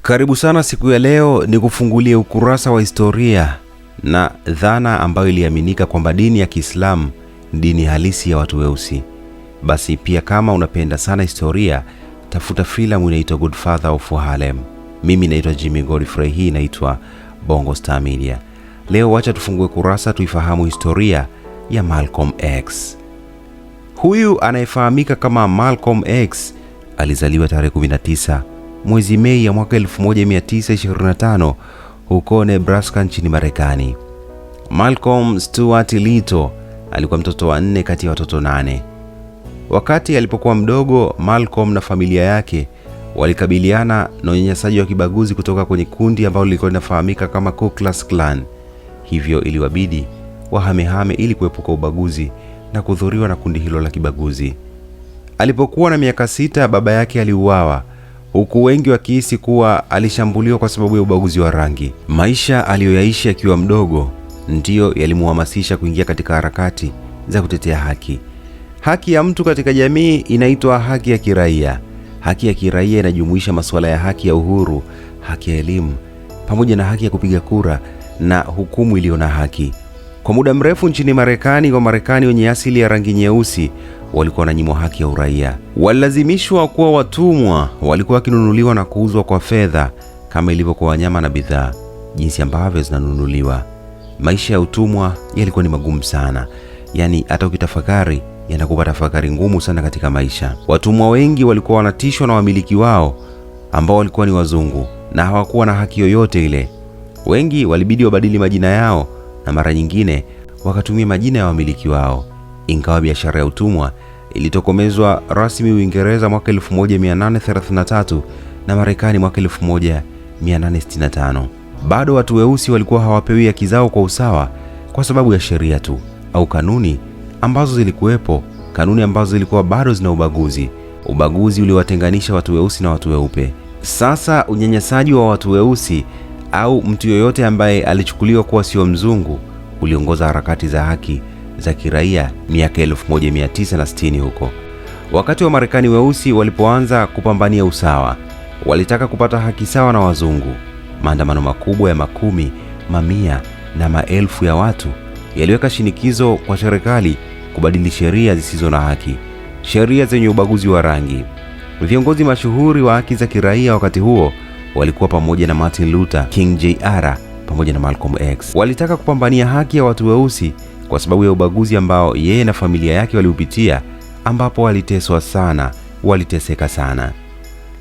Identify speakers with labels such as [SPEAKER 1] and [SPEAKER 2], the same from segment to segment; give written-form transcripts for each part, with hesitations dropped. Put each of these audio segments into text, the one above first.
[SPEAKER 1] Karibu sana. Siku ya leo ni kufungulia ukurasa wa historia na dhana ambayo iliaminika kwamba dini ya Kiislamu ni dini halisi ya watu weusi. Basi pia kama unapenda sana historia, tafuta filamu inaitwa Godfather of Harlem. Mimi naitwa Jimmy Godfrey, hii inaitwa Bongo Star Media. Leo wacha tufungue kurasa tuifahamu historia ya Malcomx. Huyu anayefahamika kama Malcomx alizaliwa tarehe 19 mwezi Mei ya mwaka 1925 huko Nebraska nchini Marekani. Malcolm Stuart Little alikuwa mtoto wa 4 kati ya watoto 8. Wakati alipokuwa mdogo, Malcolm na familia yake walikabiliana na unyanyasaji wa kibaguzi kutoka kwenye kundi ambalo lilikuwa linafahamika kama Ku Klux Klan. Hivyo iliwabidi wahamehame ili kuepuka ubaguzi na kudhuriwa na kundi hilo la kibaguzi. Alipokuwa na miaka 6, baba yake aliuawa, huku wengi wakihisi kuwa alishambuliwa kwa sababu ya ubaguzi wa rangi. Maisha aliyoyaishi akiwa mdogo ndiyo yalimuhamasisha kuingia katika harakati za kutetea haki. Haki ya mtu katika jamii inaitwa haki ya kiraia. Haki ya kiraia inajumuisha masuala ya haki ya uhuru, haki ya elimu, pamoja na haki ya kupiga kura na hukumu iliyo na haki. Kwa muda mrefu nchini Marekani, Wamarekani wenye asili ya rangi nyeusi walikuwa wananyimwa haki ya uraia. Walilazimishwa kuwa watumwa, walikuwa wakinunuliwa na kuuzwa kwa fedha kama ilivyo kwa wanyama na bidhaa jinsi ambavyo zinanunuliwa. Maisha ya utumwa yalikuwa ni magumu sana, yaani hata ukitafakari yanakupa tafakari ngumu sana katika maisha. Watumwa wengi walikuwa wanatishwa na wamiliki wao ambao walikuwa ni wazungu na hawakuwa na haki yoyote ile. Wengi walibidi wabadili majina yao na mara nyingine wakatumia majina ya wamiliki wao. Ingawa biashara ya utumwa ilitokomezwa rasmi Uingereza mwaka 1833 na Marekani mwaka 1865, bado watu weusi walikuwa hawapewi haki zao kwa usawa kwa sababu ya sheria tu au kanuni ambazo zilikuwepo, kanuni ambazo zilikuwa bado zina ubaguzi. Ubaguzi uliwatenganisha watu weusi na watu weupe. Sasa unyanyasaji wa watu weusi au mtu yoyote ambaye alichukuliwa kuwa sio mzungu uliongoza harakati za haki za kiraia miaka 1960 huko. Wakati wa Marekani weusi walipoanza kupambania usawa, walitaka kupata haki sawa na wazungu. Maandamano makubwa ya makumi, mamia na maelfu ya watu yaliweka shinikizo kwa serikali kubadili sheria zisizo na haki, sheria zenye ubaguzi wa rangi. Viongozi mashuhuri wa haki za kiraia wakati huo walikuwa pamoja na Martin Luther King Jr. pamoja na Malcomx. Walitaka kupambania haki ya watu weusi kwa sababu ya ubaguzi ambao yeye na familia yake waliupitia, ambapo waliteswa sana, waliteseka sana.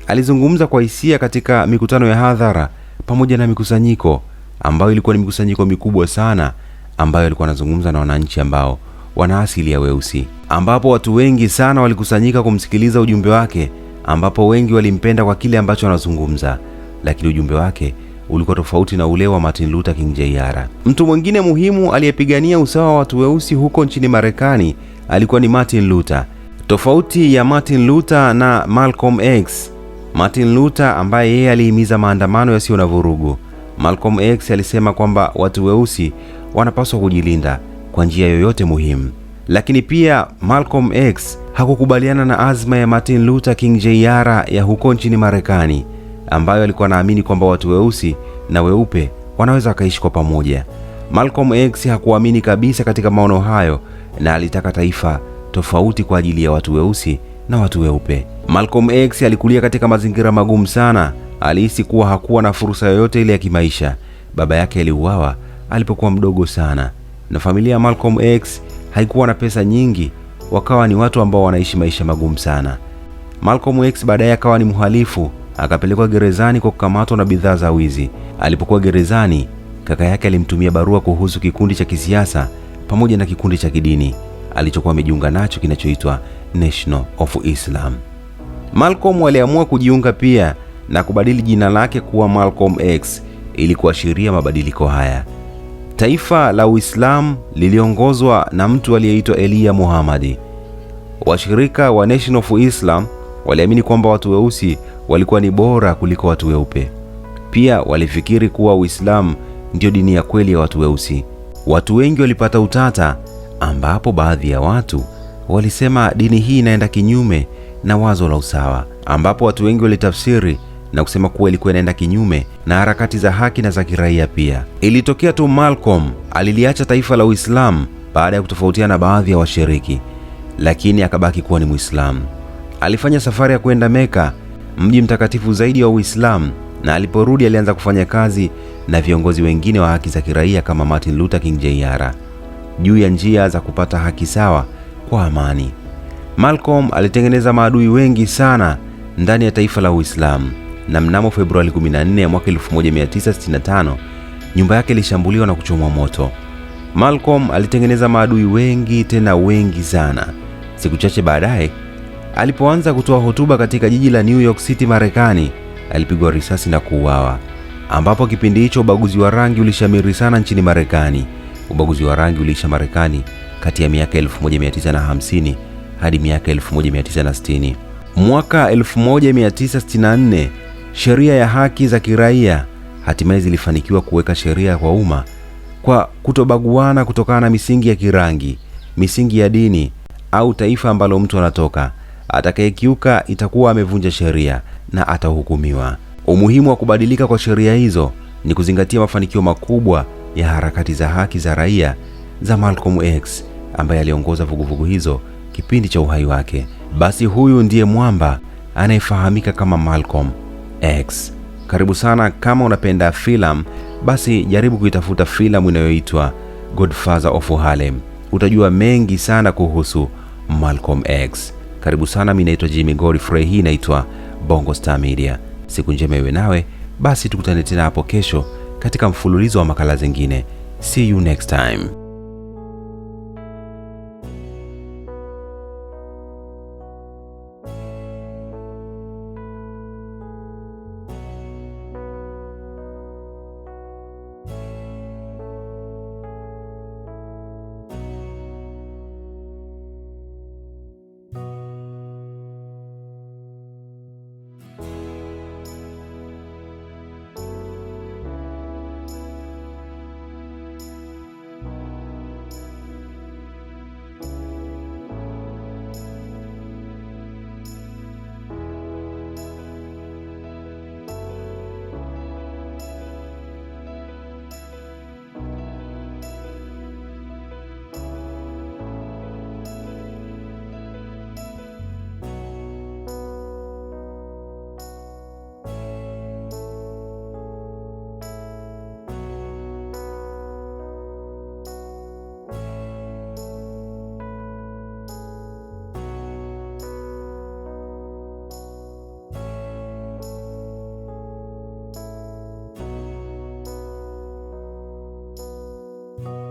[SPEAKER 1] Alizungumza kwa hisia katika mikutano ya hadhara pamoja na mikusanyiko ambayo ilikuwa ni mikusanyiko mikubwa sana, ambayo alikuwa anazungumza na wananchi ambao wana asili ya weusi, ambapo watu wengi sana walikusanyika kumsikiliza ujumbe wake, ambapo wengi walimpenda kwa kile ambacho anazungumza, lakini ujumbe wake ulikuwa tofauti na ule wa Martin Luther King Jr. Mtu mwingine muhimu aliyepigania usawa wa watu weusi huko nchini Marekani alikuwa ni Martin Luther. Tofauti ya Martin Luther na Malcomx, Martin Luther ambaye yeye alihimiza maandamano yasiyo na vurugu, Malcomx alisema kwamba watu weusi wanapaswa kujilinda kwa njia yoyote muhimu. Lakini pia Malcomx hakukubaliana na azma ya Martin Luther King Jr. ya huko nchini Marekani, ambayo alikuwa anaamini kwamba watu weusi na weupe wanaweza wakaishi kwa pamoja. Malcomx hakuamini kabisa katika maono hayo na alitaka taifa tofauti kwa ajili ya watu weusi na watu weupe. Malcomx alikulia katika mazingira magumu sana. Alihisi kuwa hakuwa na fursa yoyote ile ya kimaisha. Baba yake aliuawa alipokuwa mdogo sana na familia ya Malcomx haikuwa na pesa nyingi, wakawa ni watu ambao wanaishi maisha magumu sana. Malcomx baadaye akawa ni mhalifu, akapelekwa gerezani kwa kukamatwa na bidhaa za wizi. Alipokuwa gerezani, kaka yake alimtumia barua kuhusu kikundi cha kisiasa pamoja na kikundi cha kidini alichokuwa amejiunga nacho kinachoitwa National of Islam. Malcolm aliamua kujiunga pia na kubadili jina lake kuwa Malcomx ili kuashiria mabadiliko haya. Taifa la Uislamu liliongozwa na mtu aliyeitwa Elijah Muhammad. Washirika wa National of Islam waliamini kwamba watu weusi walikuwa ni bora kuliko watu weupe. Pia walifikiri kuwa Uislamu ndio dini ya kweli ya watu weusi. Watu wengi walipata utata, ambapo baadhi ya watu walisema dini hii inaenda kinyume na wazo la usawa, ambapo watu wengi walitafsiri na kusema kuwa ilikuwa inaenda kinyume na harakati za haki na za kiraia pia. Ilitokea tu Malcom aliliacha taifa la Uislamu baada ya kutofautiana na baadhi ya washiriki, lakini akabaki kuwa ni Muislamu. Alifanya safari ya kwenda Meka, mji mtakatifu zaidi wa Uislamu, na aliporudi alianza kufanya kazi na viongozi wengine wa haki za kiraia kama Martin Luther King Jr. juu ya njia za kupata haki sawa kwa amani. Malcom alitengeneza maadui wengi sana ndani ya taifa la Uislamu, na mnamo Februari 14 mwaka 1965 nyumba yake ilishambuliwa na kuchomwa moto. Malcom alitengeneza maadui wengi, tena wengi sana. Siku chache baadaye, alipoanza kutoa hotuba katika jiji la New York City, Marekani, alipigwa risasi na kuuawa, ambapo kipindi hicho ubaguzi wa rangi ulishamiri sana nchini Marekani. Ubaguzi wa rangi uliisha Marekani kati ya miaka 1950 hadi miaka 1960. Mwaka 1964, sheria ya haki za kiraia hatimaye zilifanikiwa kuweka sheria kwa umma kwa kutobaguana kutokana na misingi ya kirangi, misingi ya dini au taifa ambalo mtu anatoka. Atakayekiuka itakuwa amevunja sheria na atahukumiwa. Umuhimu wa kubadilika kwa sheria hizo ni kuzingatia mafanikio makubwa ya harakati za haki za raia za Malcomx, ambaye aliongoza vuguvugu hizo kipindi cha uhai wake. Basi huyu ndiye mwamba anayefahamika kama Malcomx. Karibu sana. Kama unapenda filamu, basi jaribu kuitafuta filamu inayoitwa Godfather of Harlem. Utajua mengi sana kuhusu Malcomx. Karibu sana. Mimi naitwa Jimmy Godfrey, hii inaitwa Bongo Star Media. Siku njema iwe nawe. Basi tukutane tena hapo kesho katika mfululizo wa makala zingine. See you next time.